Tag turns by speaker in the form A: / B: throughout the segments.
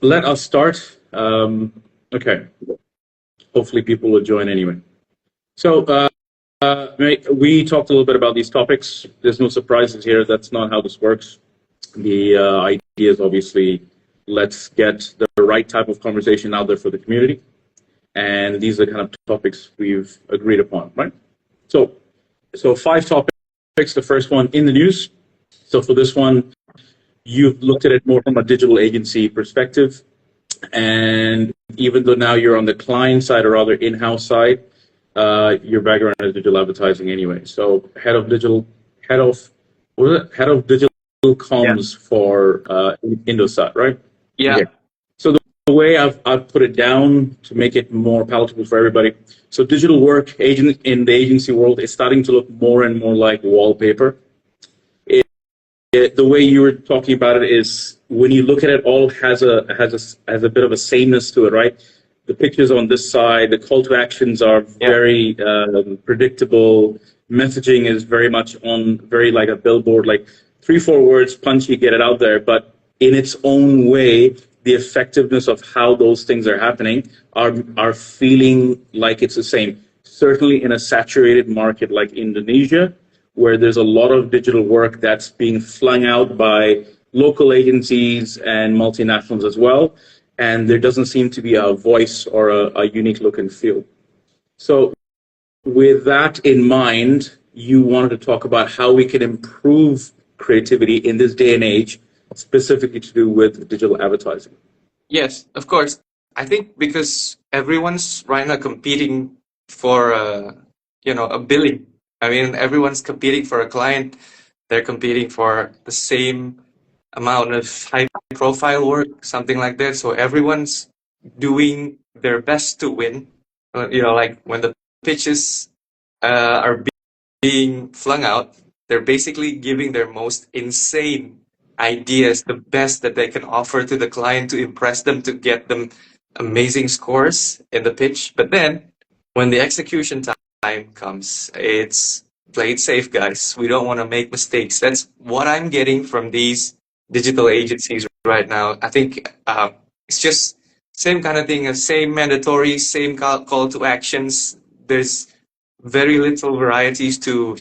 A: let us start. Okay. Hopefully people will join anyway. So we talked a little bit about these topics. There's no surprises here. That's not how this works. The idea is obviously let's get the right type of conversation out there for the community. And these are the kind of topics we've agreed upon, right? So 5 topics. The first one, in the news. So for this one, you've looked at it more from a digital agency perspective. And even though now you're on the client side or rather in-house side, your background is digital advertising anyway. So head of digital comms for Indosat, right?
B: Yeah.
A: Okay. So the way I've put it down to make it more palatable for everybody. So digital work agent in the agency world is starting to look more and more like wallpaper. The way you were talking about it is when you look at it, all has a bit of a sameness to it, right? The pictures on this side, the call to actions are very predictable. Messaging is very much very like a billboard, like 3-4 words, punchy, get it out there. But in its own way, the effectiveness of how those things are happening are feeling like it's the same. Certainly in a saturated market like Indonesia, where there's a lot of digital work that's being flung out by local agencies and multinationals as well. And there doesn't seem to be a voice or a unique look and feel. So with that in mind, you wanted to talk about how we can improve creativity in this day and age, specifically to do with digital advertising.
B: Yes, of course. I think because everyone's right now competing for a billing. I mean, everyone's competing for a client. They're competing for the same amount of high-profile work, something like that. So everyone's doing their best to win. Like when the pitches are being flung out, they're basically giving their most insane ideas, the best that they can offer to the client to impress them, to get them amazing scores in the pitch. But then when the execution time comes, it's play it safe, guys. We don't want to make mistakes. That's what I'm getting from these digital agencies right now. I think it's just same kind of thing, same mandatory, same call to actions. There's very little varieties to,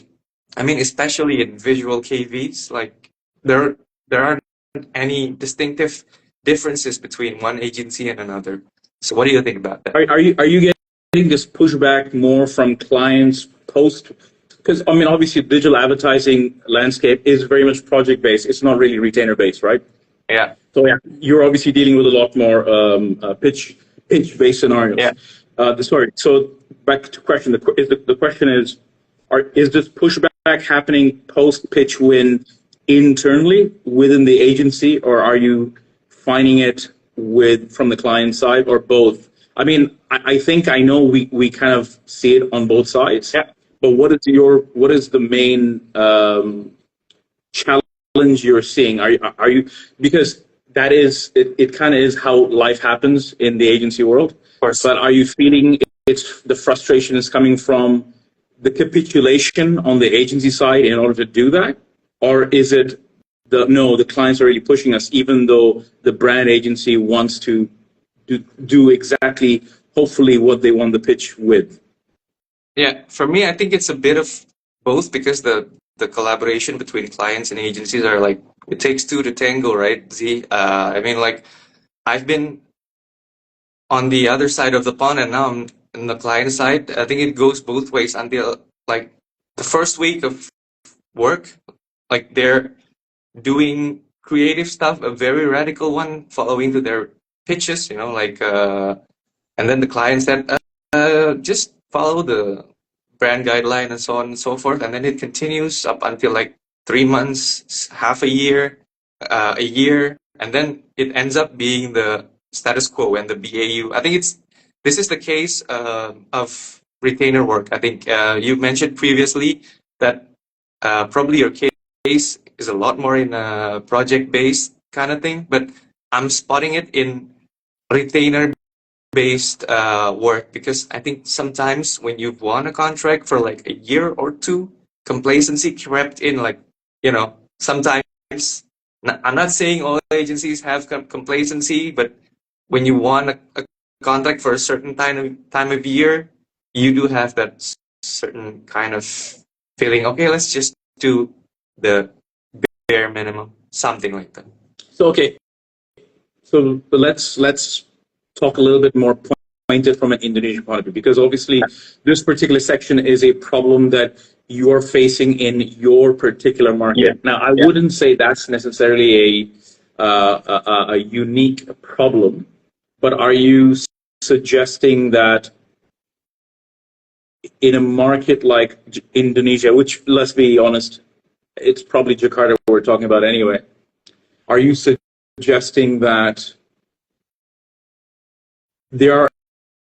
B: especially in visual KVs, like there aren't any distinctive differences between one agency and another. So what do you think about that?
A: Are you getting this pushback more from clients post? Because obviously digital advertising landscape is very much project based. It's not really retainer based, right?
B: Yeah.
A: So you're obviously dealing with a lot more pitch based scenarios.
B: Yeah.
A: Sorry. So back to question. The question is this pushback happening post pitch win internally within the agency, or are you finding it from the client side, or both? I think I know we kind of see it on both sides.
B: Yeah.
A: But what is the main challenge you're seeing? Are you because that is it kind of is how life happens in the agency world.
B: Of course.
A: But are you feeling the frustration is coming from the capitulation on the agency side in order to do that? Or is it the clients are really pushing us, even though the brand agency wants to do exactly, hopefully, what they want the pitch with?
B: Yeah, for me, I think it's a bit of both, because the collaboration between clients and agencies are like, it takes two to tango, right? I've been on the other side of the pond, and now I'm in the client side. I think it goes both ways until like the first week of work, like they're doing creative stuff, a very radical one, following to their pitches, and then the client said, just follow the brand guideline and so on and so forth. And then it continues up until like 3 months, half a year, a year. And then it ends up being the status quo and the BAU. I think this is the case of retainer work. I think you mentioned previously that probably your case is a lot more in a project-based kind of thing, but I'm spotting it in retainer-based work, because I think sometimes when you've won a contract for like a year or two, complacency crept in. Sometimes I'm not saying all agencies have complacency, but when you want a contract for a certain time of year, you do have that certain kind of feeling. Okay, let's just do the bare minimum, something like that.
A: So okay, so let's talk a little bit more pointed from an Indonesian point of view, because obviously this particular section is a problem that you are facing in your particular market.
B: Yeah.
A: Now, I wouldn't say that's necessarily a unique problem, but are you suggesting that in a market like Indonesia, which, let's be honest, it's probably Jakarta we're talking about anyway, are you suggesting that there are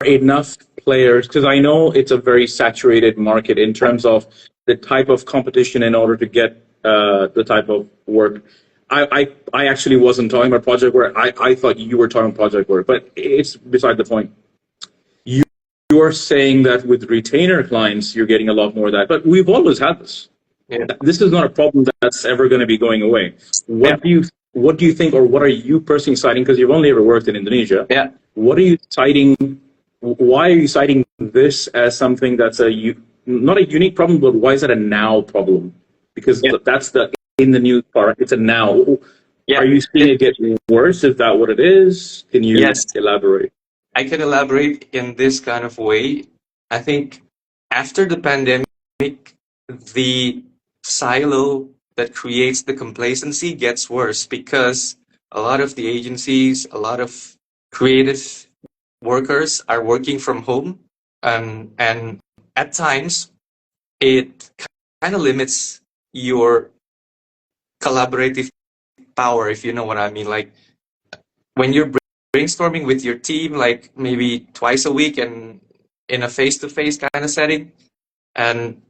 A: enough players, because I know it's a very saturated market in terms of the type of competition in order to get the type of work. I actually wasn't talking about project work. I thought you were talking project work, but it's beside the point. You are saying that with retainer clients, you're getting a lot more of that, but we've always had this.
B: Yeah.
A: This is not a problem that's ever going to be going away. What do you think, or what are you personally citing? Because you've only ever worked in Indonesia.
B: Yeah.
A: What are you citing? Why are you citing this as something that's not a unique problem, but why is it a now problem? Because that's the in the news part. It's a now. Yeah. Are you seeing it get worse? Is that what it is? Can you elaborate?
B: I can elaborate in this kind of way. I think after the pandemic, the silo that creates the complacency gets worse because a lot of the agencies, a lot of creative workers are working from home, and at times it kind of limits your collaborative power, if you know what I mean. Like when you're brainstorming with your team, like maybe twice a week and in a face-to-face kind of setting. And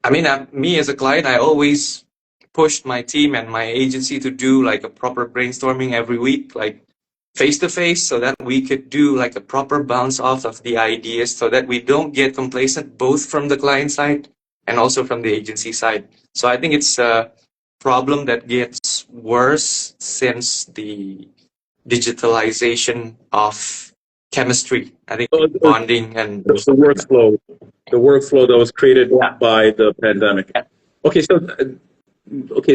B: I mean, me as a client, I always pushed my team and my agency to do like a proper brainstorming every week, like face-to-face, so that we could do like a proper bounce off of the ideas so that we don't get complacent both from the client side and also from the agency side. So I think it's a problem that gets worse since the digitalization of chemistry. I think bonding and
A: the workflow that was created by the pandemic. Yeah. Okay,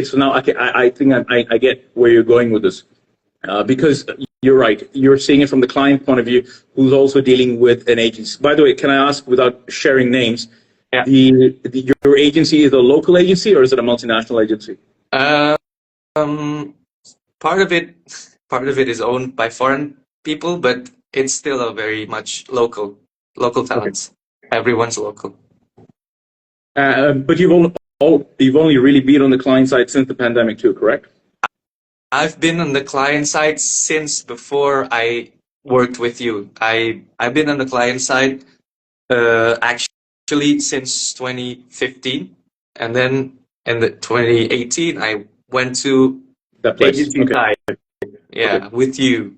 A: so now I think I get where you're going with this, because you're right. You're seeing it from the client point of view, who's also dealing with an agency. By the way, can I ask, without sharing names, your agency is a local agency or is it a multinational agency?
B: Part of it is owned by foreign people, but it's still a very much local talents. Okay. Everyone's local.
A: But you've only really been on the client side since the pandemic too, correct?
B: I've been on the client side since before I worked with you. I've been on the client side actually since 2015, and then in the 2018 I went to
A: that place.
B: Agency side. Yeah, with you.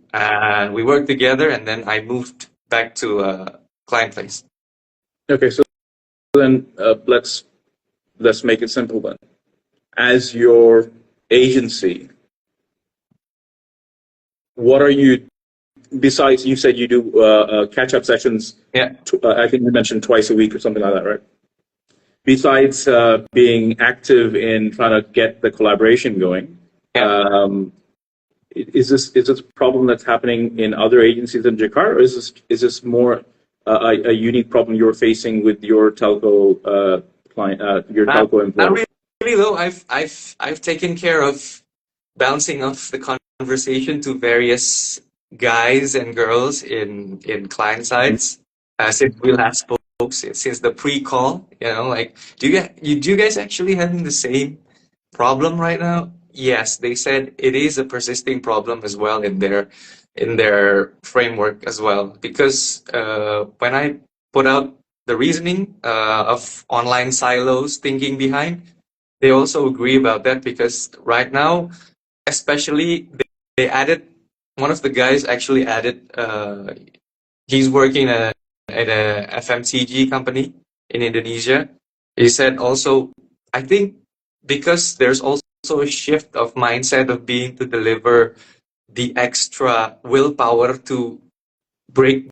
B: We worked together, and then I moved back to client place.
A: Okay, so then let's make it simple then. As your agency, what are you, besides you said you do catch-up sessions, I think you mentioned twice a week or something like that, right? Besides being active in trying to get the collaboration going, is this a problem that's happening in other agencies in Jakarta, or is this more a unique problem you're facing with your telco client, your telco employee?
B: Not really, though. I've taken care of bouncing off the conversation to various guys and girls in client sides since we last spoke, since the pre-call. You know, like, do you guys actually having the same problem right now? Yes, they said it is a persisting problem as well in their framework as well, because when I put out the reasoning of online silos thinking behind, they also agree about that, because right now, especially they added, one of the guys actually added, he's working at a FMCG company in Indonesia. He said also, I think because there's also also a shift of mindset of being to deliver the extra willpower to break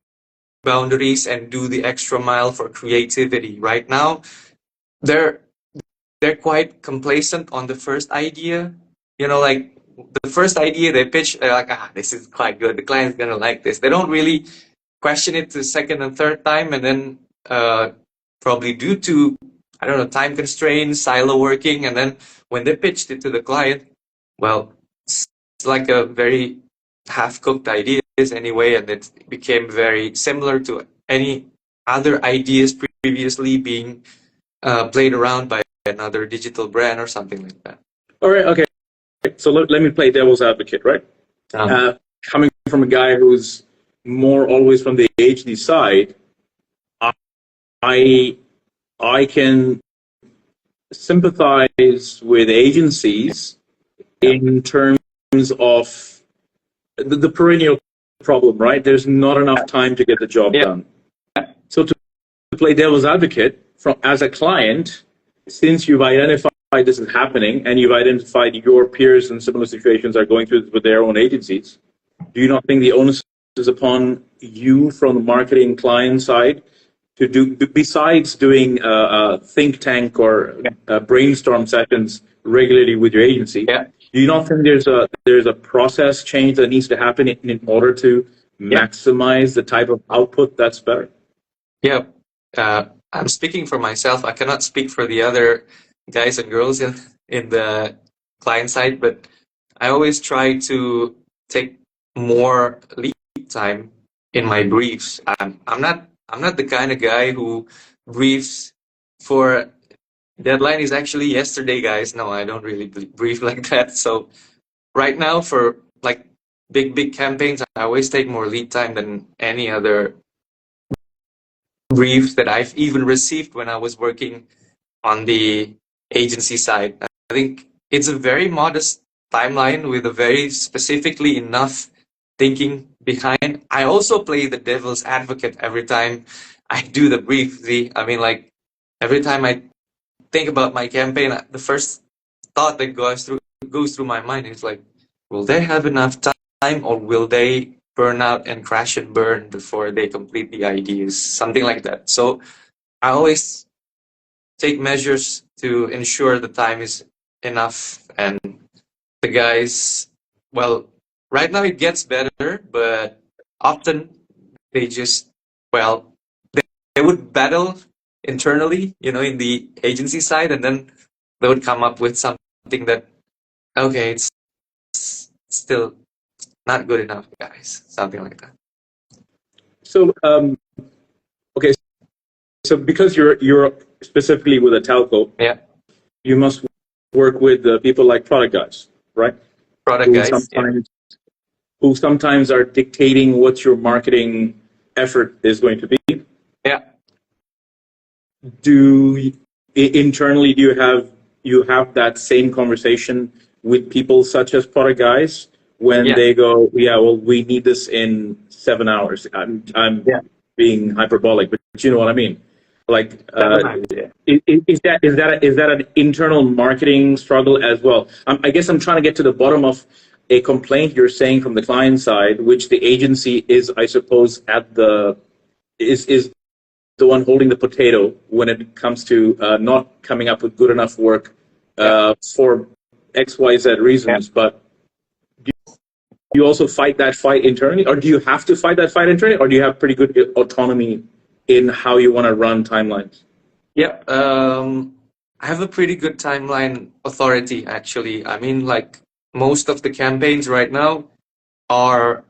B: boundaries and do the extra mile for creativity. Right now, they're they're quite complacent on the first idea. Like the first idea they pitch, they're like, this is quite good. The client's gonna like this. They don't really question it the second and third time, and then probably due to, I don't know, time constraints, silo working, and then when they pitched it to the client, well, it's like a very half-cooked ideas anyway, and it became very similar to any other ideas previously being played around by another digital brand or something like that.
A: All right, okay. So let me play devil's advocate, right? Coming from a guy who's more always from the HD side, I can sympathize with agencies in terms of the perennial problem, right? There's not enough time to get the job done. So to play devil's advocate, as a client, since you've identified this is happening and you've identified your peers in similar situations are going through this with their own agencies, do you not think the onus is upon you from the marketing client side to do, besides doing think tank or brainstorm sessions regularly with your agency? Do you not think there's a process change that needs to happen in order to maximize the type of output that's better?
B: Yeah, I'm speaking for myself. I cannot speak for the other guys and girls in the client side, but I always try to take more lead time in my briefs. I'm not the kind of guy who briefs for deadline is actually yesterday, guys. No, I don't really brief like that. So right now for like big campaigns, I always take more lead time than any other briefs that I've even received when I was working on the agency side. I think it's a very modest timeline with a very specifically enough thinking behind. I also play the devil's advocate every time I do the brief. I mean, like every time I think about my campaign, the first thought that goes through my mind is like, will they have enough time, or will they burn out and crash and burn before they complete the ideas? Something like that. So I always take measures to ensure the time is enough, and the guys, well, right now it gets better, but often they just, well, they would battle internally, in the agency side, and then they would come up with something that, okay, it's still not good enough, guys, something like that.
A: So, okay, so because you're specifically with a telco, you must work with people like product guys, right?
B: Product guys,
A: who sometimes are dictating what your marketing effort is going to be. Internally, do you have that same conversation with people such as product guys when they go, well, we need this in 7 hours? I'm being hyperbolic, but you know what I mean. Like, is that an internal marketing struggle as well? I guess I'm trying to get to the bottom of a complaint you're saying from the client side, which the agency is, I suppose, is the one holding the potato when it comes to not coming up with good enough work for XYZ reasons. But do you also fight that fight internally, or do you have to fight that fight internally, or do you have pretty good autonomy in how you want to run timelines?
B: I have a pretty good timeline authority, actually. I mean, like, most of the campaigns right now are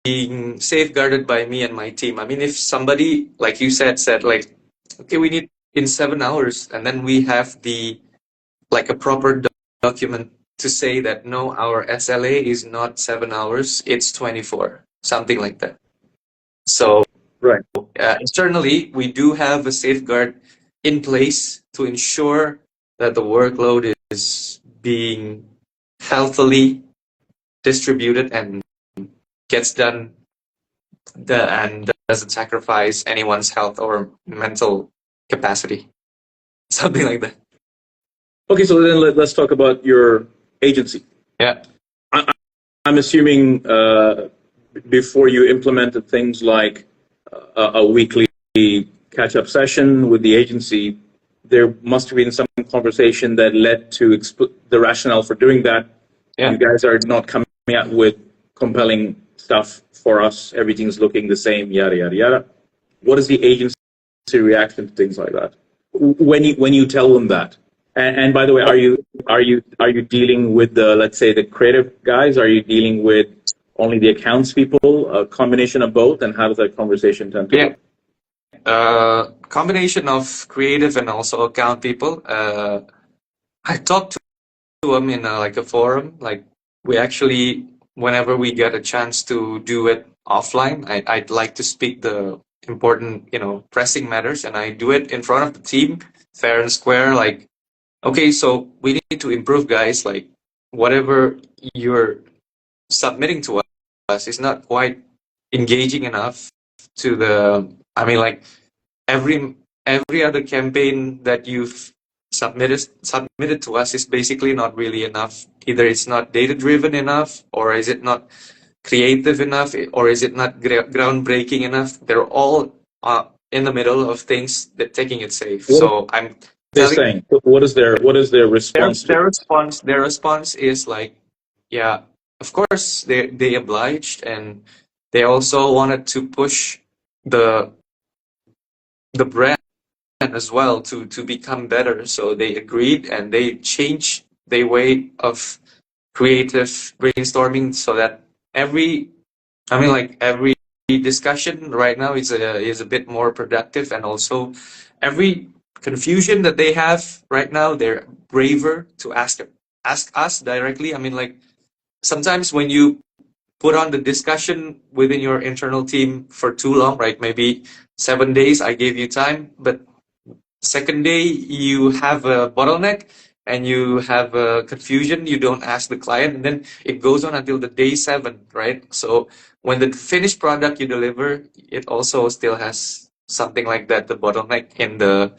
B: being safeguarded by me and my team. I mean, if somebody, like you said like, okay, we need in 7 hours, and then we have a proper document to say that no, our SLA is not 7 hours, it's 24, something like that. So externally, we do have a safeguard in place to ensure that the workload is being healthily distributed and gets done and doesn't sacrifice anyone's health or mental capacity. Something like that.
A: Okay, so then let's talk about your agency.
B: Yeah.
A: I'm assuming before you implemented things like a weekly catch-up session with the agency, there must have been some conversation that led to the rationale for doing that.
B: Yeah.
A: You guys are not coming out with compelling stuff for us. Everything's looking the same, yada, yada, yada. What is the agency reaction to things like that? When you tell them that? And by the way, are you dealing with the, let's say, the creative guys? Are you dealing with only the accounts people? A combination of both? And how does that conversation tend to
B: Yeah.
A: go?
B: Combination of creative and also account people. I talked to them in like a forum. Like we actually, whenever we get a chance to do it offline, I'd like to speak the important, pressing matters, and I do it in front of the team, fair and square. Like, okay, so we need to improve, guys. Like, whatever you're submitting to us is not quite engaging enough to the. I mean, like every other campaign that you've submitted to us is basically not really enough. Either it's not data driven enough, or is it not creative enough, or is it not groundbreaking enough. They're all in the middle of things that taking it safe. So I'm
A: telling. What is their response?
B: Their response is like, yeah, of course they obliged, and they also wanted to push the brand as well to become better. So they agreed, and they changed their way of creative brainstorming so that every discussion right now is a bit more productive, and also every confusion that they have right now, they're braver to ask us directly. I mean, like sometimes when you put on the discussion within your internal team for too long, right? Maybe 7 days, I gave you time, but second day you have a bottleneck and you have a confusion, you don't ask the client, and then it goes on until the day 7, right? So when the finished product you deliver, it also still has something like that, the bottleneck in the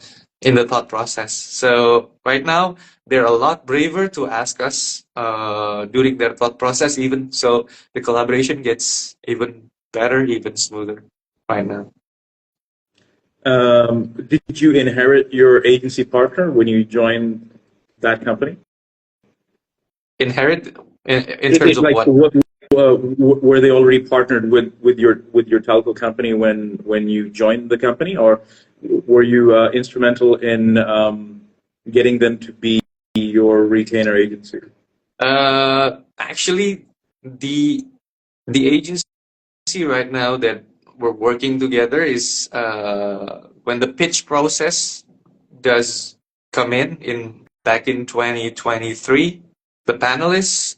B: thought process. So right now they're a lot braver to ask us during their thought process, even so the collaboration gets even better, even smoother right now.
A: Did you inherit your agency partner when you joined that company?
B: Inherit in terms of
A: like,
B: what?
A: Were they already partnered with your telco company when you joined the company, or were you instrumental in getting them to be your retainer agency?
B: Actually, the agency right now that we're working together is when the pitch process does come in back in 2023, the panelists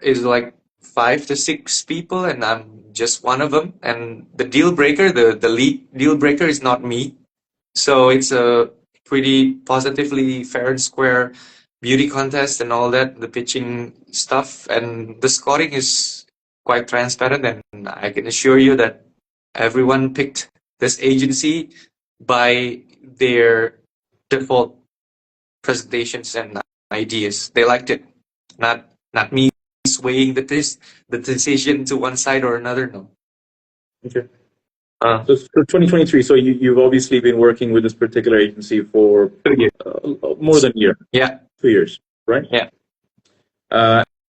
B: is like 5 to 6 people, and I'm just one of them. And the deal breaker, the lead deal breaker, is not me. So it's a pretty positively fair and square beauty contest and all that, the pitching stuff, and the scoring is quite transparent. And I can assure you that everyone picked this agency by their default presentations and ideas. They liked it, not me swaying the decision to one side or another. No.
A: Okay. So for 2023, so you've obviously been working with this particular agency for more than a year.
B: Yeah.
A: 2 years, right?
B: Yeah.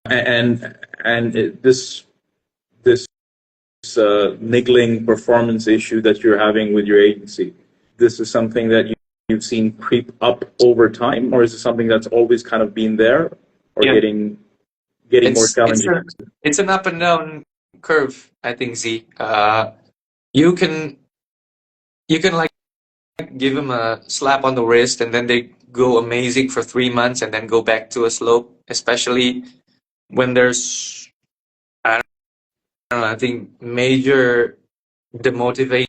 A: And this niggling performance issue that you're having with your agency, this is something that you've seen creep up over time, or is it something that's always kind of been there, or getting more challenging?
B: It's an up and down curve, I think, Z. You can like give them a slap on the wrist, and then they go amazing for 3 months, and then go back to a slope. Especially when there's, I don't know, I think major demotivating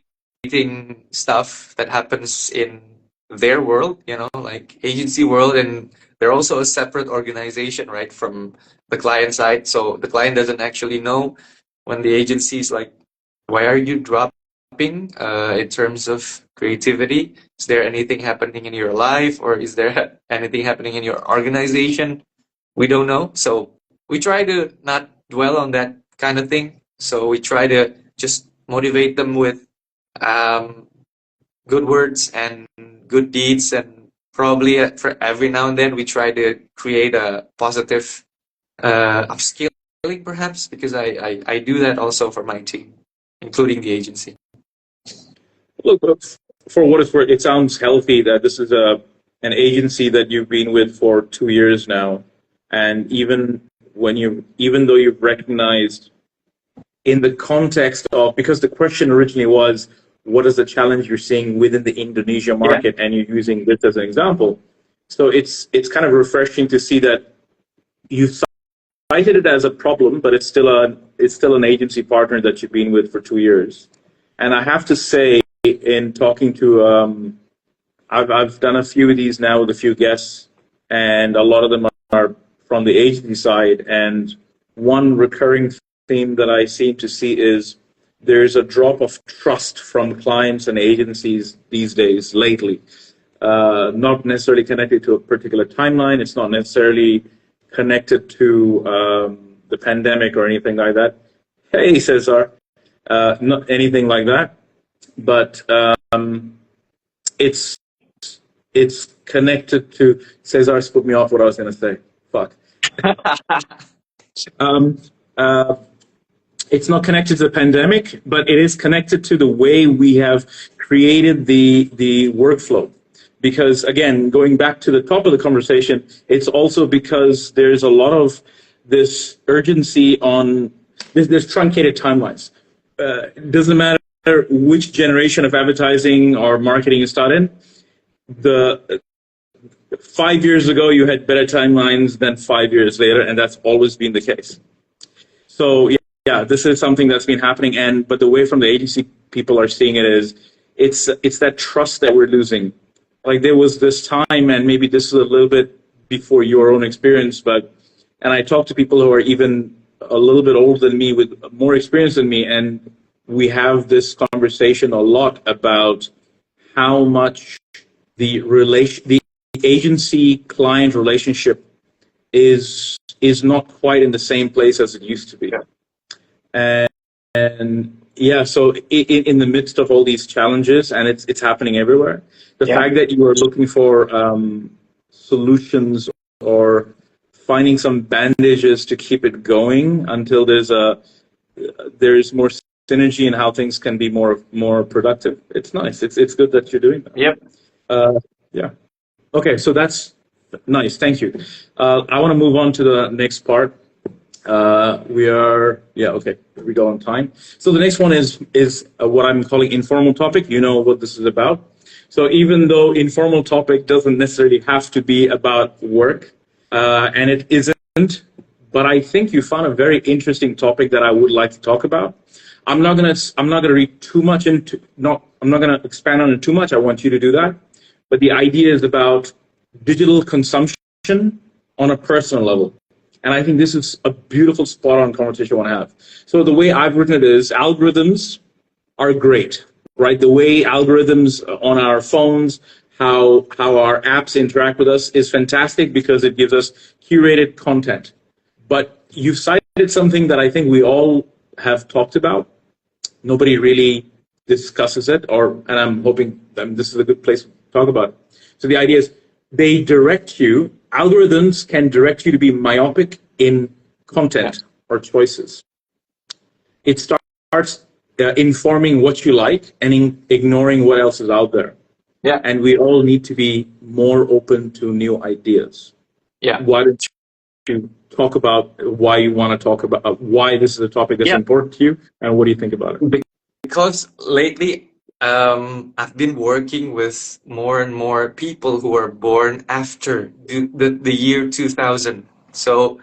B: stuff that happens in their world, like agency world, and they're also a separate organization, right, from the client side. So the client doesn't actually know when the agency is like, why are you dropping in terms of creativity. Is there anything happening in your life, or is there anything happening in your organization? We don't know. So we try to not dwell on that kind of thing. So we try to just motivate them with um, good words and good deeds, and probably for every now and then we try to create a positive upscaling, perhaps, because I do that also for my team, including the agency.
A: Look, for what it's worth, it sounds healthy that this is an agency that you've been with for 2 years now, and even though you've recognized in the context of, because the question originally was, what is the challenge you're seeing within the Indonesia market, and you're using this as an example. So it's kind of refreshing to see that you cited it as a problem, but it's still an agency partner that you've been with for 2 years. And I have to say, in talking to, I've done a few of these now with a few guests, and a lot of them are from the agency side. And one recurring theme that I seem to see is there's a drop of trust from clients and agencies these days, lately. Not necessarily connected to a particular timeline. It's not necessarily connected to the pandemic or anything like that. Hey, Cesar. Not anything like that. But it's connected to, Cesar's put me off what I was going to say. Fuck. It's not connected to the pandemic, but it is connected to the way we have created the workflow. Because again, going back to the top of the conversation, it's also because there's a lot of this urgency on there's truncated timelines. It doesn't matter which generation of advertising or marketing you start in. 5 years ago, you had better timelines than 5 years later, and that's always been the case. So yeah, this is something that's been happening, but the way from the agency people are seeing it is, it's that trust that we're losing. Like there was this time, and maybe this is a little bit before your own experience, and I talk to people who are even a little bit older than me with more experience than me, and we have this conversation a lot about how much the agency-client relationship is not quite in the same place as it used to be. Yeah. And yeah, so in the midst of all these challenges, and it's happening everywhere, the fact that you are looking for solutions or finding some bandages to keep it going until there's more synergy in how things can be more productive. It's nice. It's good that you're doing that.
B: Yep.
A: Yeah. Okay, so that's nice. Thank you. I want to move on to the next part. Okay, we go on time. So the next one is what I'm calling informal topic. You know what this is about. So even though informal topic doesn't necessarily have to be about work, and it isn't, but I think you found a very interesting topic that I would like to talk about. I'm not gonna read too much I'm not gonna expand on it too much. I want you to do that. But the idea is about digital consumption on a personal level. And I think this is a beautiful spot-on conversation I want to have. So the way I've written it is, algorithms are great, right? The way algorithms on our phones, how our apps interact with us is fantastic because it gives us curated content. But you cited something that I think we all have talked about. Nobody really discusses it, and I'm hoping this is a good place to talk about it. So the idea is algorithms can direct you to be myopic in content or choices. It starts informing what you like and ignoring what else is out there.
B: Yeah.
A: And we all need to be more open to new ideas.
B: Yeah.
A: Why don't you talk about why you want to talk about why this is a topic that's important to you, and what do you think about it?
B: Because lately, I've been working with more and more people who are born after the year 2000. So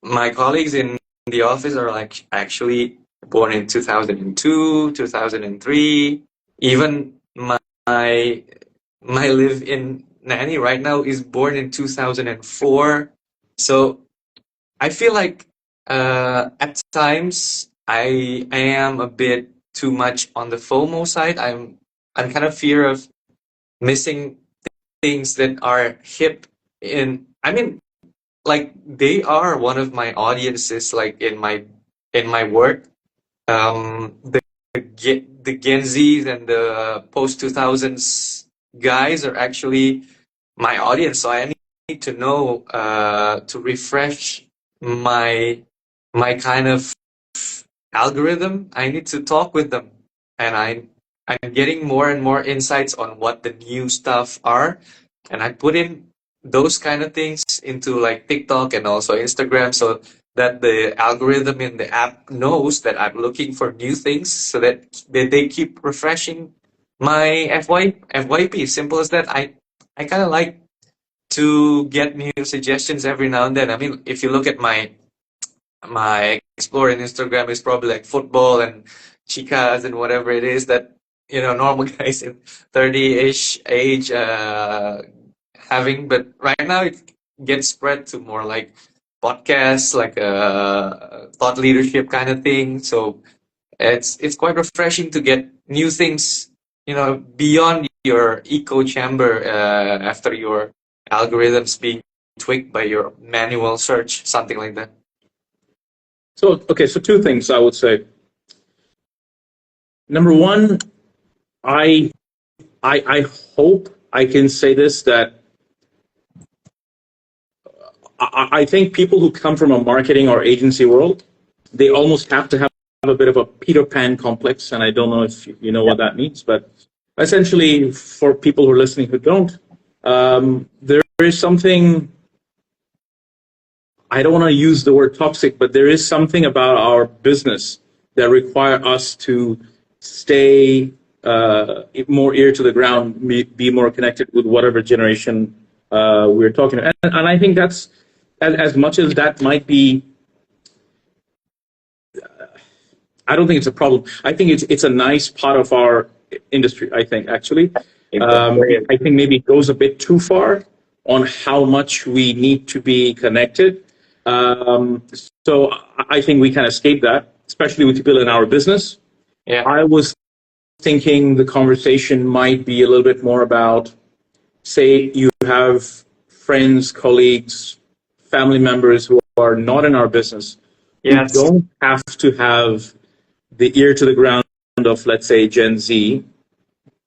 B: my colleagues in the office are like actually born in 2002, 2003. Even my live-in nanny right now is born in 2004. So I feel like at times I am a bit too much on the FOMO side. I'm kind of fear of missing things that are hip in, I mean, like they are one of my audiences, like in my work. The Gen Zs and the post 2000s guys are actually my audience, so I need to know to refresh my kind of algorithm. I need to talk with them, and I'm getting more and more insights on what the new stuff are, and I put in those kind of things into like TikTok and also Instagram, so that the algorithm in the app knows that I'm looking for new things, so that they keep refreshing my FYP. Simple as that. I kind of like to get new suggestions every now and then. I mean, if you look at my explore in Instagram, is probably like football and chicas and whatever it is that normal guys in 30-ish age having. But right now it gets spread to more like podcasts, like thought leadership kind of thing. So it's quite refreshing to get new things, beyond your echo chamber after your algorithms being tweaked by your manual search, something like that.
A: So, okay, so two things I would say. Number one, I hope I can say this, that I think people who come from a marketing or agency world, they almost have to have a bit of a Peter Pan complex, and I don't know if you know what that means, but essentially, for people who are listening who don't, there is something, I don't want to use the word toxic, but there is something about our business that require us to stay more ear to the ground, be more connected with whatever generation we're talking about. And I think that's, as much as that might be, I don't think it's a problem. I think it's a nice part of our industry, I think, actually. I think maybe it goes a bit too far on how much we need to be connected. So I think we can escape that, especially with people in our business.
B: Yeah.
A: I was thinking the conversation might be a little bit more about, say, you have friends, colleagues, family members who are not in our business.
B: Yes.
A: You don't have to have the ear to the ground of, let's say, Gen Z.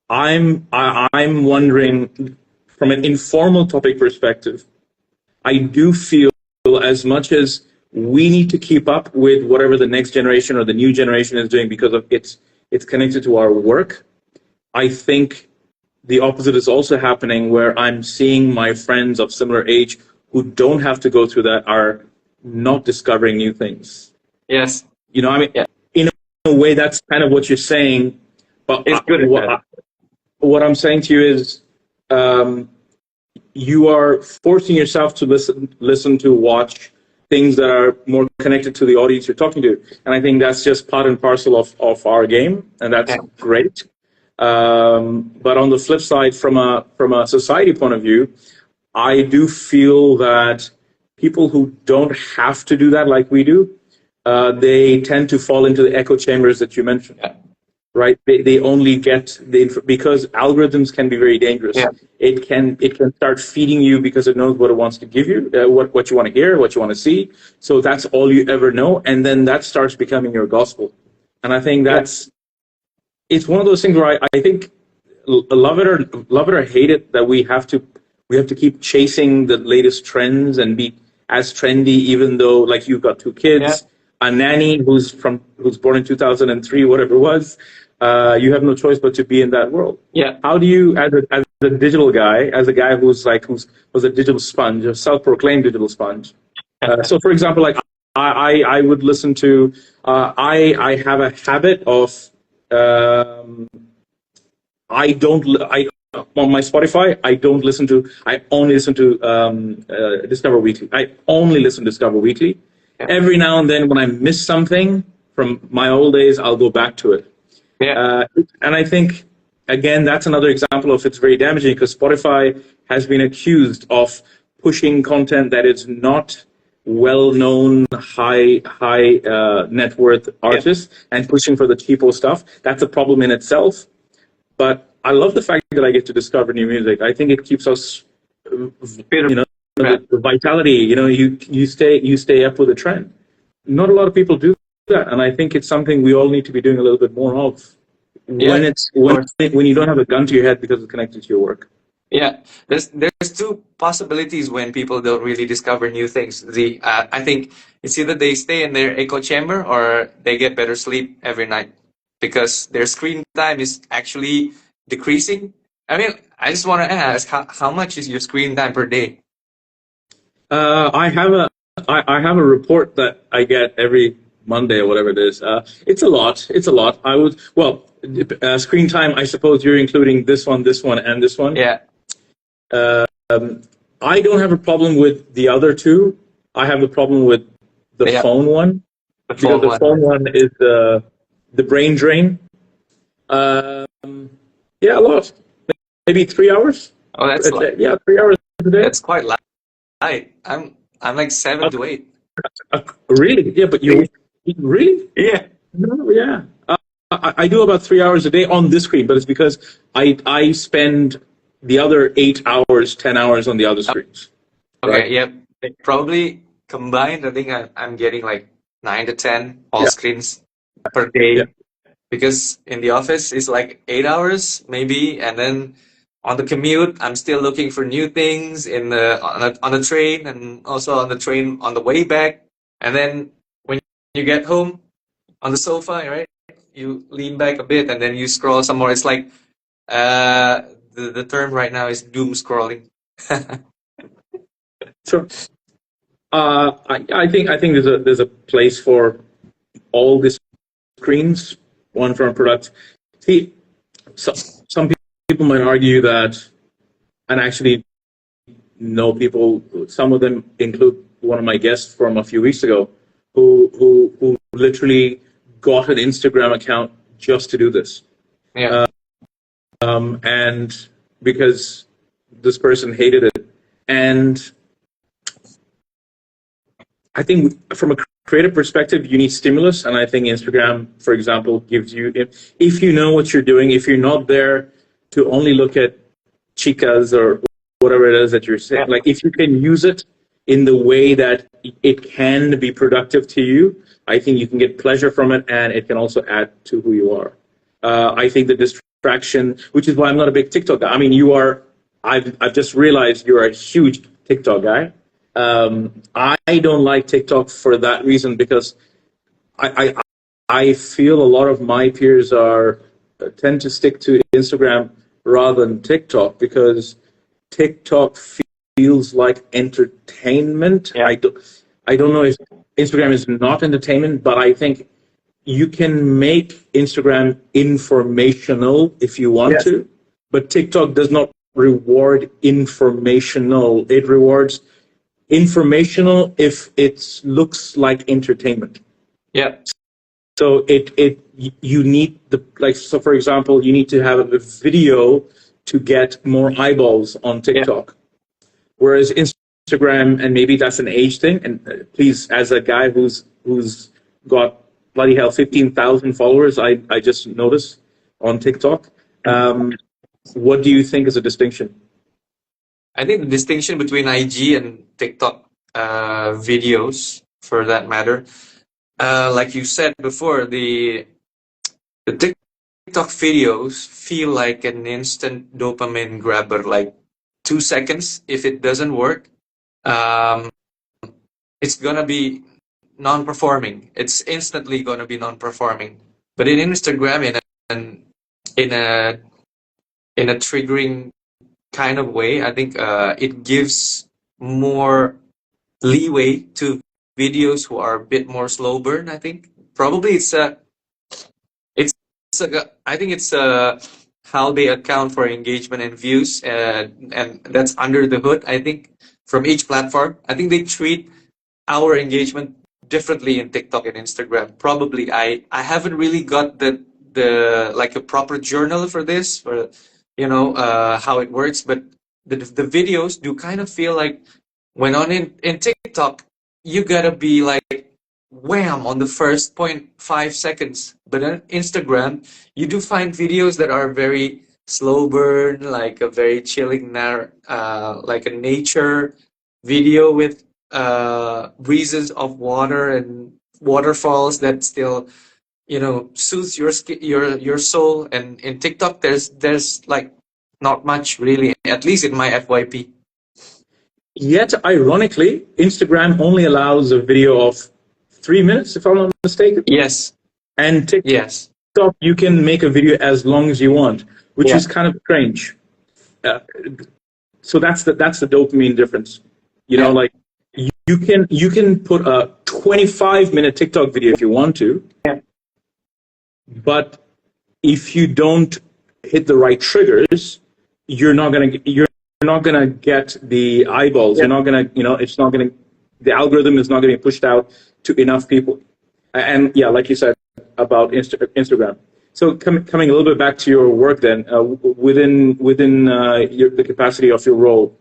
A: I'm wondering, from an informal topic perspective, I do feel as much as we need to keep up with whatever the next generation or the new generation is doing because of it's connected to our work, I think the opposite is also happening, where I'm seeing my friends of similar age who don't have to go through that are not discovering new things.
B: Yes.
A: I mean,
B: yeah.
A: In a way, that's kind of what you're saying. But
B: it's good
A: what I'm saying to you is, you are forcing yourself to listen to watch things that are more connected to the audience you're talking to. And I think that's just part and parcel of our game, and that's great. But on the flip side, from a society point of view, I do feel that people who don't have to do that like we do, they tend to fall into the echo chambers that you mentioned.
B: Yeah.
A: Right? They only get because algorithms can be very dangerous.
B: Yeah.
A: It can start feeding you because it knows what it wants to give you, what you want to hear, what you want to see. So that's all you ever know, and then that starts becoming your gospel. And I think it's one of those things where I think, love it or hate it, that we have to keep chasing the latest trends and be as trendy, even though, like, you've got two kids, a nanny who's born in 2003, whatever it was. You have no choice but to be in that world.
B: Yeah.
A: How do you, as a digital guy, as a guy who's was a digital sponge, a self-proclaimed digital sponge? So, for example, like I would listen to. I have a habit of. On my Spotify, I only listen to Discover Weekly. I only listen to Discover Weekly. Every now and then, when I miss something from my old days, I'll go back to it.
B: Yeah.
A: And I think, again, that's another example of it's very damaging, because Spotify has been accused of pushing content that is not well-known, high net worth artists, and pushing for the cheapo stuff. That's a problem in itself. But I love the fact that I get to discover new music. I think it keeps us, the vitality. You stay up with the trend. Not a lot of people do that, and I think it's something we all need to be doing a little bit more of. When when you don't have a gun to your head because it's connected to your work.
B: Yeah, there's two possibilities when people don't really discover new things. I think it's either they stay in their echo chamber or they get better sleep every night because their screen time is actually decreasing. I mean, I just want to ask, how much is your screen time per day?
A: I have a report that I get every Monday or whatever it is. It's a lot. It's a lot. Screen time. I suppose you're including this one, and this one.
B: Yeah.
A: I don't have a problem with the other two. I have a problem with the phone one. Because the phone one is the brain drain. A lot. Maybe 3 hours.
B: Oh, that's
A: 3 hours a day.
B: That's quite light. I'm like 7 to 8.
A: Really? Yeah, but you really?
B: Yeah.
A: No, yeah. I do about 3 hours a day on this screen, but it's because I spend the other 8 hours, 10 hours on the other screens.
B: Okay,
A: right?
B: yeah. Probably combined, I think I'm getting like 9 to 10 screens per day.
A: Yeah.
B: Because in the office it's like 8 hours maybe, and then on the commute I'm still looking for new things on the train, and also on the train on the way back. And then when you get home on the sofa, right, you lean back a bit and then you scroll some more. It's like the term right now is doom scrolling.
A: Sure. I think there's a place for all these screens. One from a product. See, some people might argue that, and actually know people. Some of them include one of my guests from a few weeks ago, who literally got an Instagram account just to do this.
B: Yeah.
A: And because this person hated it, and I think from a creative perspective, you need stimulus, and I think Instagram, for example, gives you, if you know what you're doing, if you're not there to only look at chicas or whatever it is that you're saying, like if you can use it in the way that it can be productive to you, I think you can get pleasure from it, and it can also add to who you are. I think the distraction, which is why I'm not a big TikTok guy. I mean, I've just realized you're a huge TikTok guy. I don't like TikTok for that reason, because I feel a lot of my peers tend to stick to Instagram rather than TikTok, because TikTok feels like entertainment.
B: Yeah.
A: I don't know if Instagram is not entertainment, but I think you can make Instagram informational if you want to, but TikTok does not reward informational. It rewards informational if it looks like entertainment.
B: Yeah.
A: So you need so for example, you need to have a video to get more eyeballs on TikTok. Whereas Instagram, and maybe that's an age thing, and please, as a guy who's got bloody hell 15,000 followers, I just noticed on TikTok. What do you think is a distinction?
B: I think the distinction between IG and TikTok videos, for that matter, like you said before, the TikTok videos feel like an instant dopamine grabber. Like 2 seconds, if it doesn't work, it's gonna be non-performing. It's instantly gonna be non-performing. But in Instagram, in a triggering kind of way, I think it gives more leeway to videos who are a bit more slow burn. I think probably I think it's how they account for engagement and views, and that's under the hood. I think from each platform, I think they treat our engagement differently in TikTok and Instagram. Probably I haven't really got the like a proper journal for this, for how it works, but the videos do kind of feel like when in TikTok you gotta be like wham on the first 0.5 seconds, but on Instagram you do find videos that are very slow burn, like a very chilling, like a nature video with breezes of water and waterfalls that still, soothes your soul. And in TikTok, there's like not much really, at least in my FYP.
A: Yet, ironically, Instagram only allows a video of 3 minutes, if I'm not mistaken.
B: Yes.
A: And TikTok,
B: Yes.
A: you can make a video as long as you want, which
B: Yeah.
A: is kind of strange. So that's the dopamine difference. Like you can put a 25-minute TikTok video if you want to, but if you don't hit the right triggers, you're not gonna get the eyeballs. You're not gonna, it's not gonna, the algorithm is not gonna be pushed out to enough people. And yeah, like you said about Instagram. So coming a little bit back to your work, then within the capacity of your role,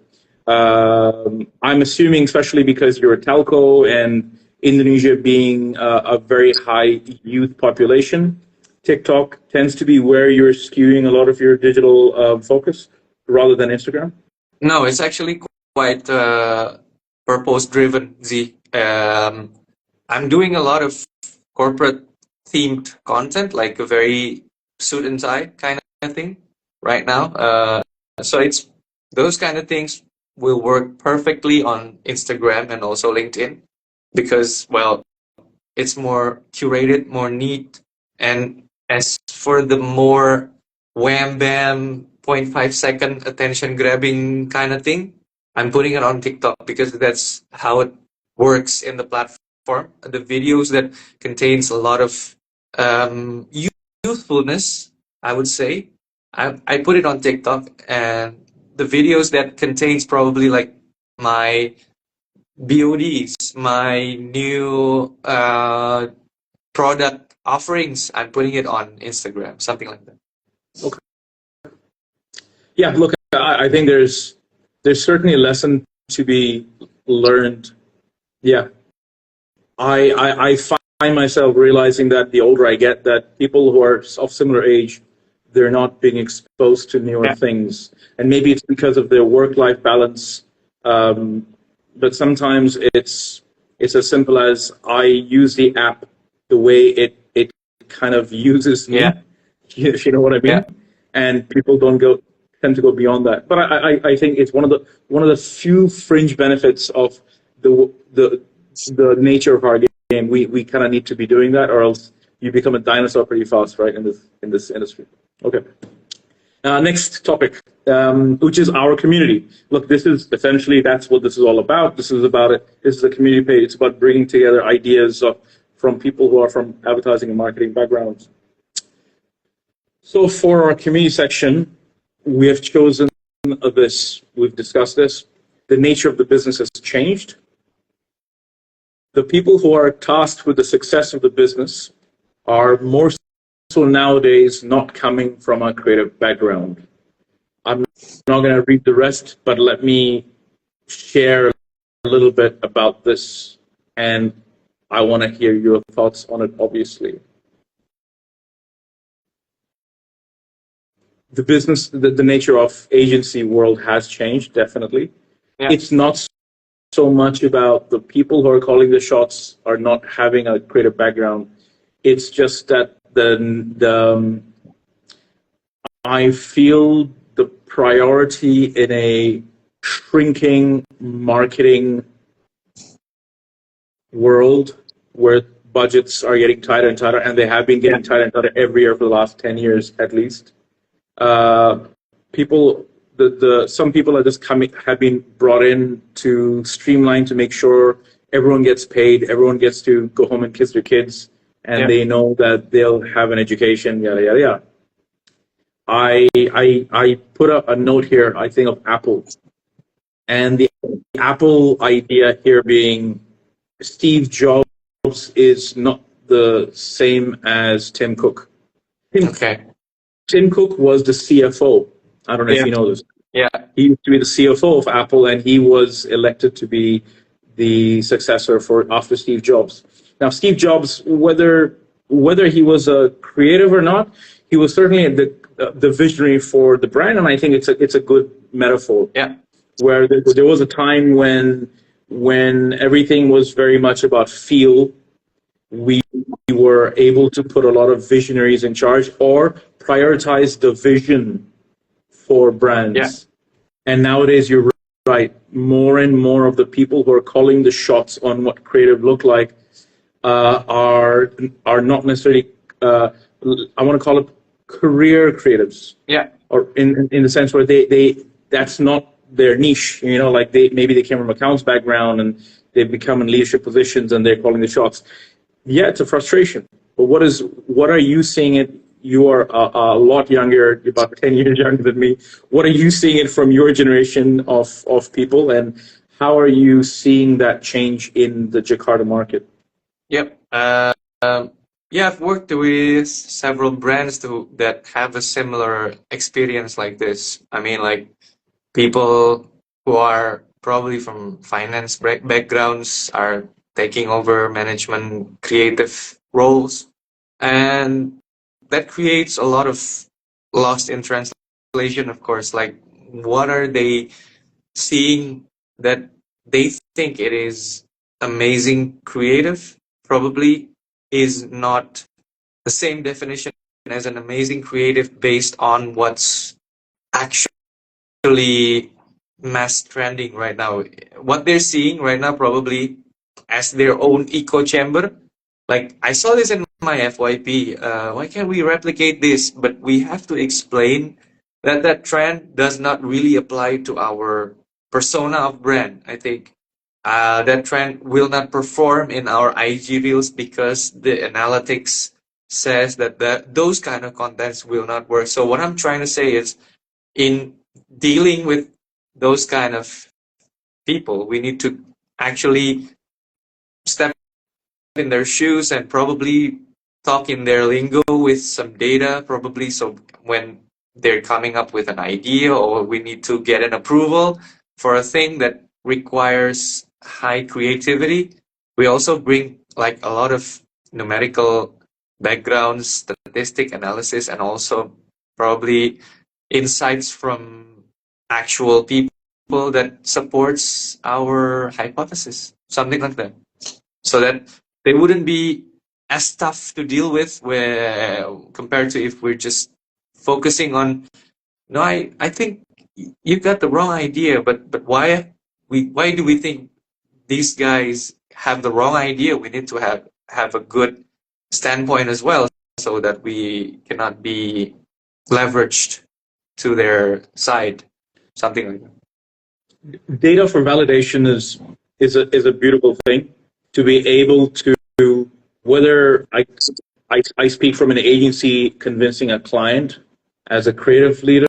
A: I'm assuming, especially because you're a telco and Indonesia being a very high youth population, TikTok tends to be where you're skewing a lot of your digital focus rather than Instagram.
B: No, it's actually quite purpose driven, Z. I'm doing a lot of corporate themed content, like a very suit and tie kind of thing right now. So it's those kind of things will work perfectly on Instagram and also LinkedIn because, well, it's more curated, more neat. And as for the more wham bam 0.5 second attention grabbing kind of thing, I'm putting it on TikTok because that's how it works in the platform. The videos that contains a lot of youthfulness, I would say, I put it on TikTok, and the videos that contains probably like my BODs, my new product offerings, I'm putting it on Instagram, something like that.
A: Okay. Yeah, look, I think there's certainly a lesson to be learned. Yeah, I find myself realizing that the older I get, that people who are of similar age, they're not being exposed to newer things, and maybe it's because of their work-life balance. But sometimes it's as simple as I use the app the way it kind of uses me, if you know what I mean. And people tend to go beyond that. But I think it's one of the few fringe benefits of the nature of our game. We kind of need to be doing that, or else you become a dinosaur pretty fast, right? In this industry. Okay. Next topic, which is our community. Look, this is essentially, that's what this is all about. This is about it. This is a community page. It's about bringing together ideas from people who are from advertising and marketing backgrounds. So for our community section, we have chosen this. We've discussed this. The nature of the business has changed. The people who are tasked with the success of the business are more so nowadays not coming from a creative background. I'm not going to read the rest, but let me share a little bit about this, and I want to hear your thoughts on it, obviously. The business, the nature of agency world has changed, definitely. Yeah. It's not so much about the people who are calling the shots are not having a creative background. It's just that I feel the priority in a shrinking marketing world where budgets are getting tighter and tighter, and they have been getting tighter and tighter every year for the last 10 years at least. Some people are just have been brought in to streamline, to make sure everyone gets paid, everyone gets to go home and kiss their kids, and they know that they'll have an education, yada yada yada. I put a note here, I think, of Apple, and the Apple idea here being Steve Jobs is not the same as Tim Cook. Tim Cook was the CFO. I don't know if you know this. Yeah. He used to be the CFO of Apple, and he was elected to be the successor after Steve Jobs. Now, Steve Jobs, whether he was a creative or not, he was certainly the the visionary for the brand, and I think it's a good metaphor.
B: Yeah.
A: Where there was a time when everything was very much about feel. We were able to put a lot of visionaries in charge or prioritize the vision for brands.
B: Yeah.
A: And nowadays, you're right. More and more of the people who are calling the shots on what creative look like are not necessarily. I want to call it career creatives.
B: Yeah.
A: Or in the sense where they that's not their niche. You know, like maybe they came from accounts background and they've become in leadership positions and they're calling the shots. Yeah, it's a frustration. But what are you seeing it? You are a lot younger, about 10 years younger than me. What are you seeing it from your generation of people, and how are you seeing that change in the Jakarta market?
B: Yep. Yeah, I've worked with several brands that have a similar experience like this. I mean, like people who are probably from finance backgrounds are taking over management creative roles, and that creates a lot of lost in translation, of course. Like, what are they seeing that they think it is amazing creative? Probably is not the same definition as an amazing creative based on what's actually mass trending right now. What they're seeing right now probably as their own echo chamber. Like, I saw this in my FYP. Why can't we replicate this? But we have to explain that that trend does not really apply to our persona of brand. I think that trend will not perform in our IG reels because the analytics says that those kind of contents will not work. So what I'm trying to say is, in dealing with those kind of people, we need to actually step in their shoes and probably talk in their lingo with some data, probably. So when they're coming up with an idea or we need to get an approval for a thing that requires high creativity, we also bring like a lot of numerical background, statistic analysis, and also probably insights from actual people that supports our hypothesis, something like that, so that they wouldn't be as tough to deal with where, compared to if we're just focusing on, no, I think you got the wrong idea, but why do we think these guys have the wrong idea? We need to have a good standpoint as well, so that we cannot be leveraged to their side, something like that.
A: Data for validation is a beautiful thing. To be able to, whether I speak from an agency convincing a client as a creative leader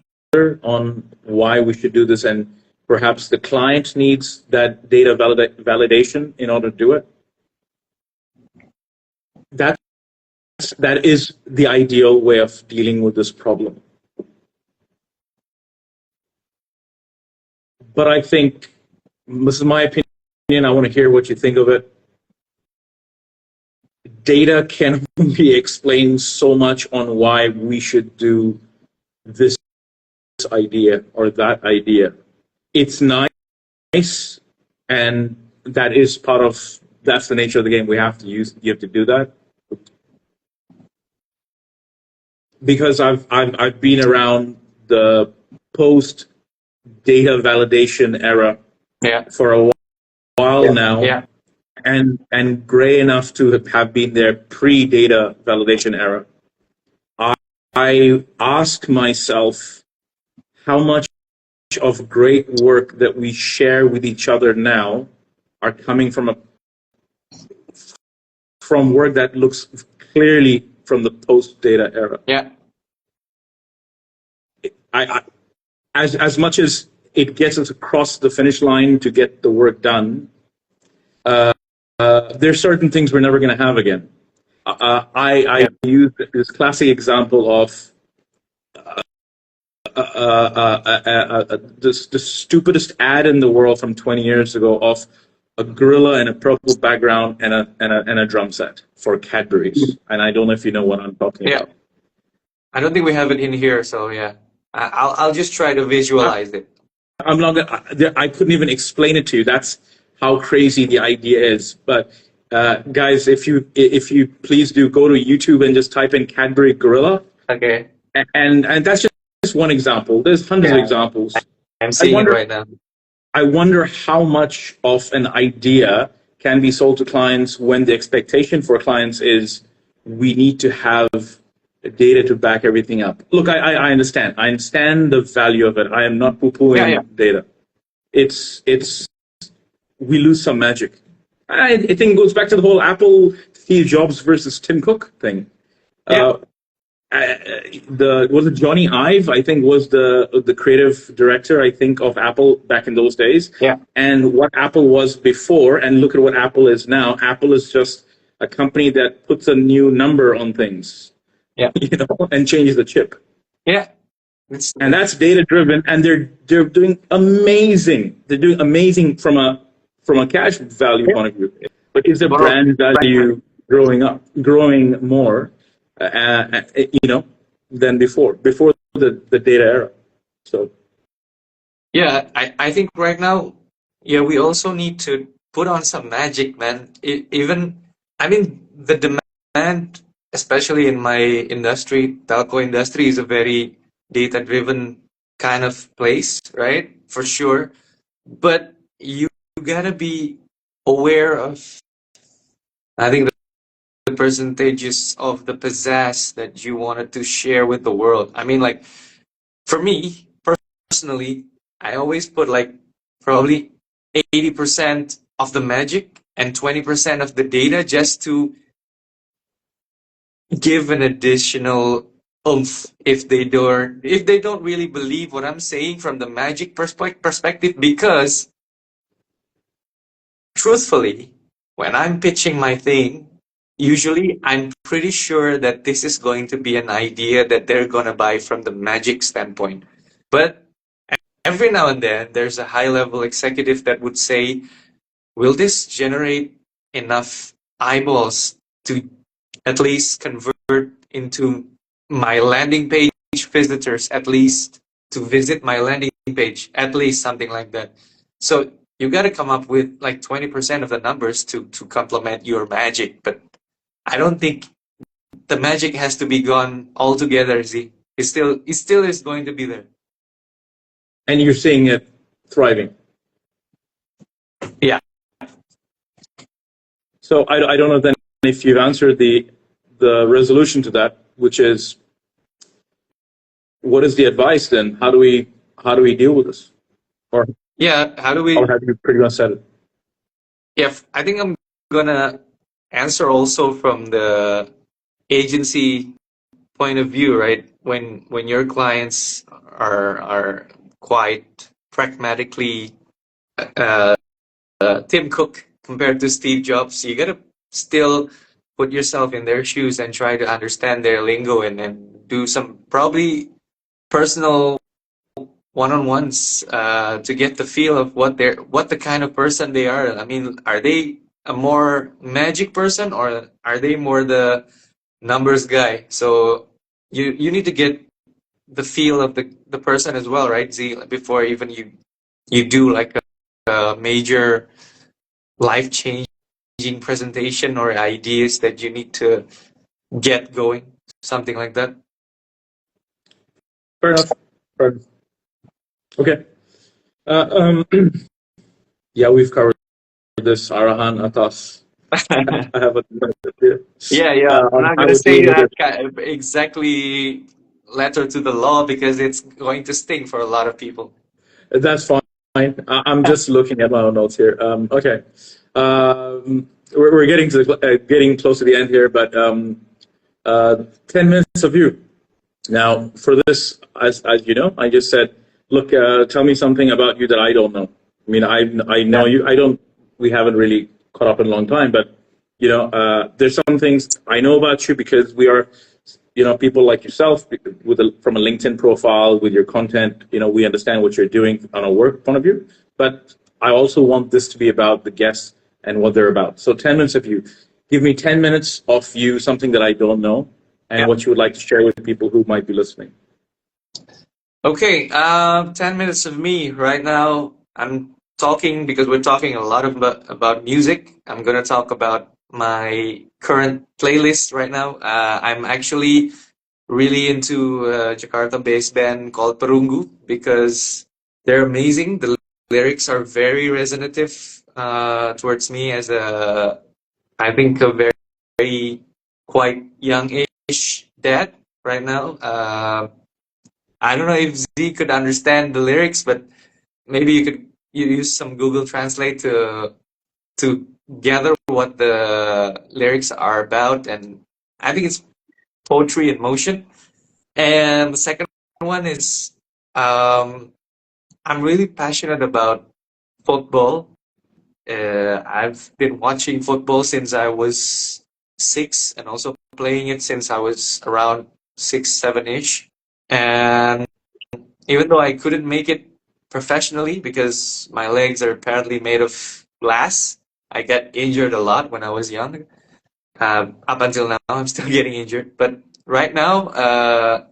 A: on why we should do this, and perhaps the client needs that data validation in order to do it. That is the ideal way of dealing with this problem. But I think, this is my opinion, I want to hear what you think of it. Data can be explained so much on why we should do this idea or that idea. It's nice, and that's the nature of the game. You have to do that. Because I've been around the post data validation era for a while now, and gray enough to have been there pre-data validation era. I ask myself how much of great work that we share with each other now are coming from work that looks clearly from the post-data era.
B: Yeah.
A: As much as it gets us across the finish line to get the work done, there's certain things we're never going to have again. I use this classic example of the stupidest ad in the world from 20 years ago of a gorilla in a purple background and a drum set for Cadbury's. And I don't know if you know what I'm talking about.
B: I don't think we have it in here, so yeah. I'll just try to visualize it.
A: I'm not gonna, I couldn't even explain it to you. That's how crazy the idea is. But guys, if you please do go to YouTube and just type in Cadbury Gorilla,
B: Okay.
A: and that's just one example. There's hundreds of
B: Yeah,
A: examples.
B: I'm
A: I
B: seeing it
A: wonder
B: right now.
A: I wonder how much of an idea can be sold to clients when the expectation for clients is we need to have data to back everything up. Look, I understand. I understand the value of it. I am not
B: Yeah, yeah.
A: poo-pooing data. It's we lose some magic. I think it goes back to the whole Apple Steve Jobs versus Tim Cook thing.
B: Yeah.
A: Was it Johnny Ive? I think was the creative director. I think of Apple back in those days.
B: Yeah.
A: And what Apple was before, and look at what Apple is now. Apple is just a company that puts a new number on things.
B: Yeah.
A: And changes the chip.
B: Yeah.
A: And that's data driven, and they're doing amazing. They're doing amazing from a cash value point of view. But is the brand value growing more? Than before the data era. So
B: Yeah, I think right now, yeah, we also need to put on some magic, man. The demand, especially in my industry, telco industry, is a very data-driven kind of place, right? For sure. But you gotta be aware of, I think, the percentages of the pizzazz that you wanted to share with the world. I mean, like, for me personally, I always put like probably 80% of the magic and 20% of the data just to give an additional oomph if they don't really believe what I'm saying from the magic perspective, because truthfully, when I'm pitching my thing, usually I'm pretty sure that this is going to be an idea that they're going to buy from the magic standpoint. But every now and then, there's a high level executive that would say, will this generate enough eyeballs to at least convert into my landing page visitors, at least to visit my landing page, at least something like that. So you got to come up with like 20% of the numbers to complement your magic. But I don't think the magic has to be gone altogether, Z. It still is going to be there.
A: And you're seeing it thriving.
B: Yeah.
A: So I don't know then if you've answered the resolution to that, which is, what is the advice then? How do we deal with this? Or
B: yeah, how do we?
A: Or have you pretty much said it?
B: Yeah, I think I'm gonna answer also from the agency point of view, right? When your clients are quite pragmatically Tim Cook compared to Steve Jobs, you gotta still put yourself in their shoes and try to understand their lingo and do some probably personal one-on-ones to get the feel of what the kind of person they are. I mean, are they a more magic person, or are they more the numbers guy? So you need to get the feel of the person as well, right, Z, before even you do like a major life-changing presentation or ideas that you need to get going, something like that.
A: Fair enough. Okay. Yeah, we've covered this. Arahan Atas. I have a
B: Yeah. I'm not gonna say that exactly letter to the law because it's going to sting for a lot of people.
A: That's fine. I'm just looking at my own notes here. Okay. We're getting close to the end here, but 10 minutes of you. Now, for this, as you know, I just said, look, tell me something about you that I don't know. I mean, I know you. We haven't really caught up in a long time, but there's some things I know about you because we are, people like yourself from a LinkedIn profile with your content. We understand what you're doing on a work point of view, but I also want this to be about the guests and what they're about. So 10 minutes of you. Give me 10 minutes of you, something that I don't know, and what you would like to share with people who might be listening.
B: Okay, 10 minutes of me right now. I'm talking because we're talking a lot about music. I'm going to talk about my current playlist right now. I'm actually really into a Jakarta-based band called Perunggu because they're amazing. The lyrics are very resonative towards me as I think, a very quite young-ish dad right now. I don't know if Z could understand the lyrics, but maybe you use some Google Translate to gather what the lyrics are about, and I think it's poetry in motion. And the second one is I'm really passionate about football. I've been watching football since I was 6, and also playing it since I was around 6, 7-ish. And even though I couldn't make it professionally because my legs are apparently made of glass, I got injured a lot when I was young. Up until now, I'm still getting injured. But right now,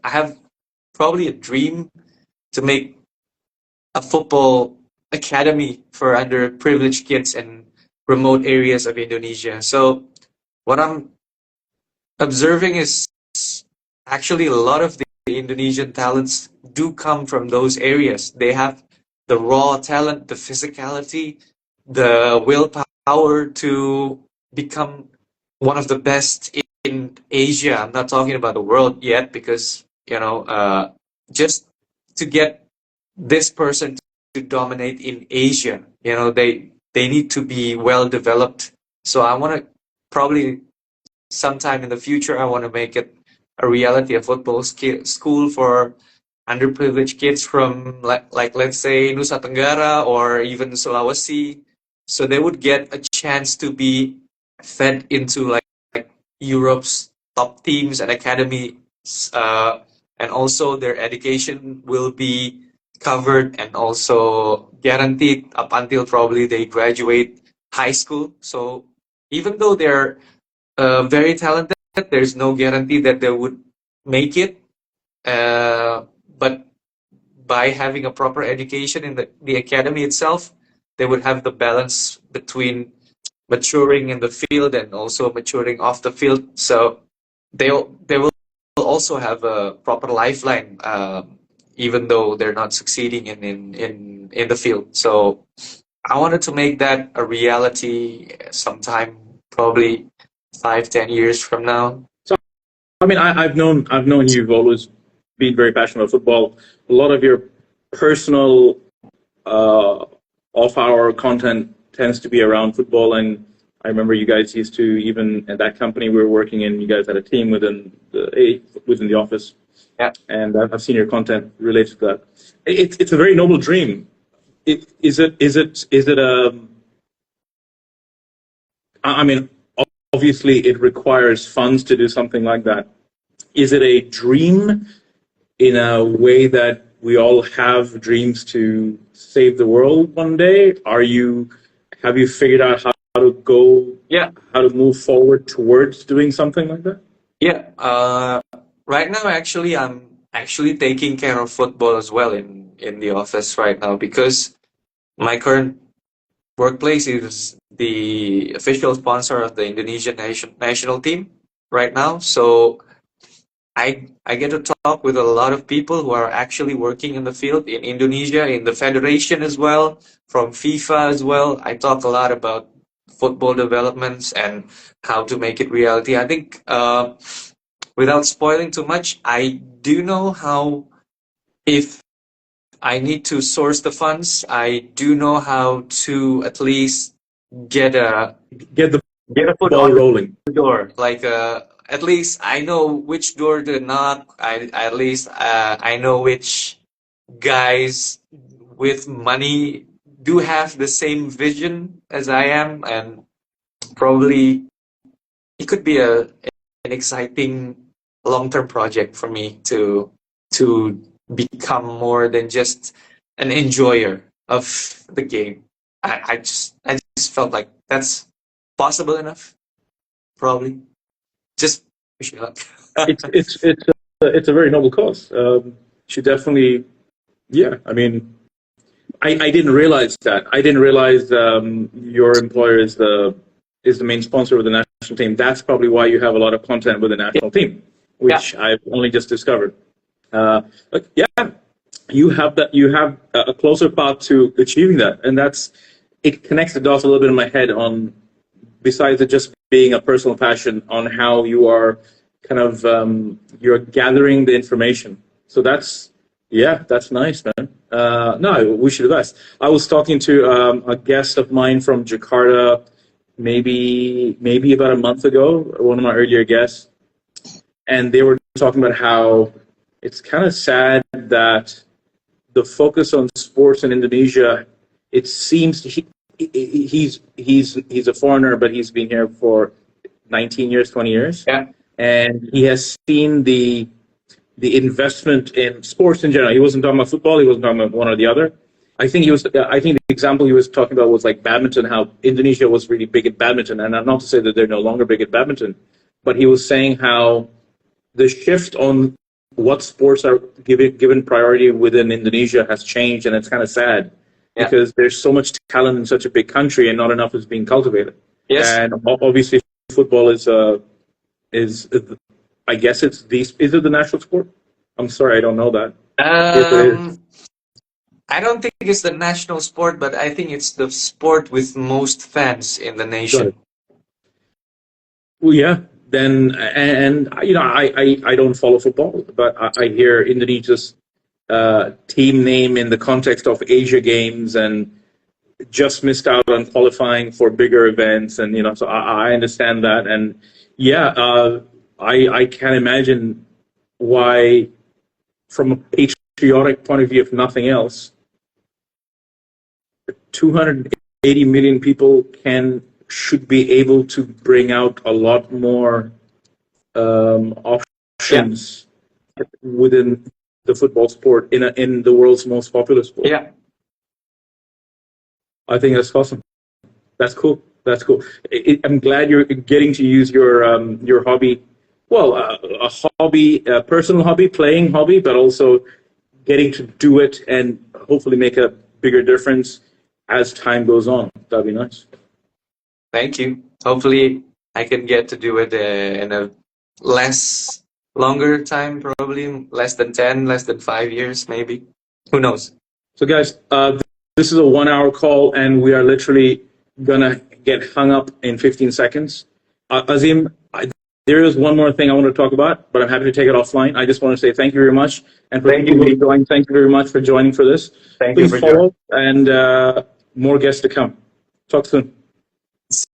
B: I have probably a dream to make a football academy for underprivileged kids in remote areas of Indonesia. So what I'm observing is actually a lot of the Indonesian talents do come from those areas. They have the raw talent, the physicality, the willpower to become one of the best in Asia. I'm not talking about the world yet because, just to get this person to dominate in Asia, they need to be well developed. So I want to probably sometime in the future, I want to make it a reality, a football school for underprivileged kids from like let's say Nusa Tenggara or even Sulawesi, so they would get a chance to be fed into like Europe's top teams and academies, and also their education will be covered and also guaranteed up until probably they graduate high school. So even though they're very talented, there's no guarantee that they would make it. But by having a proper education in the academy itself, they would have the balance between maturing in the field and also maturing off the field. So they will also have a proper lifeline, even though they're not succeeding in the field. So I wanted to make that a reality sometime, probably 5, 10 years from now.
A: So, I mean, I've known you've always been very passionate about football. A lot of your personal off-hour content tends to be around football, and I remember you guys used to, even at that company we were working in, you guys had a team within the office.
B: Yeah.
A: And I've seen your content related to that. It's a very noble dream. Is it I mean, obviously it requires funds to do something like that. Is it a dream in a way that we all have dreams to save the world one day? Have you figured out how to go,
B: Yeah.
A: how to move forward towards doing something like that?
B: Yeah. Right now, actually, I'm actually taking care of football as well in the office right now because my current workplace is the official sponsor of the Indonesian national team right now. So I get to talk with a lot of people who are actually working in the field in Indonesia, in the federation as well, from FIFA as well. I talk a lot about football developments and how to make it reality. I think without spoiling too much, I do know how, if I need to source the funds, I do know how to at least get a
A: Get the
B: get a foot
A: ball
B: on
A: rolling.
B: the door. Like at least I know which door to knock. At least I know which guys with money do have the same vision as I am, and probably it could be an exciting long-term project for me to become more than just an enjoyer of the game. I just felt like that's possible enough, probably. Just Wish you luck.
A: It's a very noble cause. Should definitely, yeah. I mean, I didn't realize that. I didn't realize your employer is the main sponsor of the national team. That's probably why you have a lot of content with the national team, which I've only just discovered. But yeah, you have that. You have a closer path to achieving that, and it connects the dots a little bit in my head on, besides it just being a personal passion, on how you are kind of you're gathering the information. So that's nice, man. No, I wish you the best. I was talking to a guest of mine from Jakarta, maybe about a month ago, one of my earlier guests, and they were talking about how it's kind of sad that the focus on sports in Indonesia, it seems he's a foreigner, but he's been here for 19 years, 20 years.
B: Yeah.
A: And he has seen the investment in sports in general. He wasn't talking about football. He wasn't talking about one or the other. I think the example he was talking about was like badminton, how Indonesia was really big at badminton. And not to say that they're no longer big at badminton, but he was saying how the shift on what sports are given priority within Indonesia has changed, and it's kind of sad because there's so much talent in such a big country and not enough is being cultivated.
B: Yes.
A: And obviously football is I guess is it the national sport? I'm sorry, I don't know that.
B: I don't think it's the national sport, but I think it's the sport with most fans in the nation.
A: Well, yeah. Then, and you know, I don't follow football, but I hear Indonesia's team name in the context of Asia Games and just missed out on qualifying for bigger events, and you know, so I understand that, and yeah, I can't imagine why, from a patriotic point of view, if nothing else, 280 million people should be able to bring out a lot more options within the football sport in the world's most popular sport.
B: Yeah,
A: I think that's awesome. That's cool. That's cool. I'm glad you're getting to use your hobby. Well, a hobby, a personal hobby, playing hobby, but also getting to do it and hopefully make a bigger difference as time goes on. That'd be nice.
B: Thank you. Hopefully, I can get to do it in a longer time, probably less than 10, less than 5 years, maybe. Who knows?
A: So, guys, this is a 1-hour call, and we are literally gonna get hung up in 15 seconds. Azim, there is one more thing I want to talk about, but I'm happy to take it offline. I just want to say thank you very much, and for people who joined, thank you very much for joining for this.
B: Thank you for
A: follow, and more guests to come. Talk soon.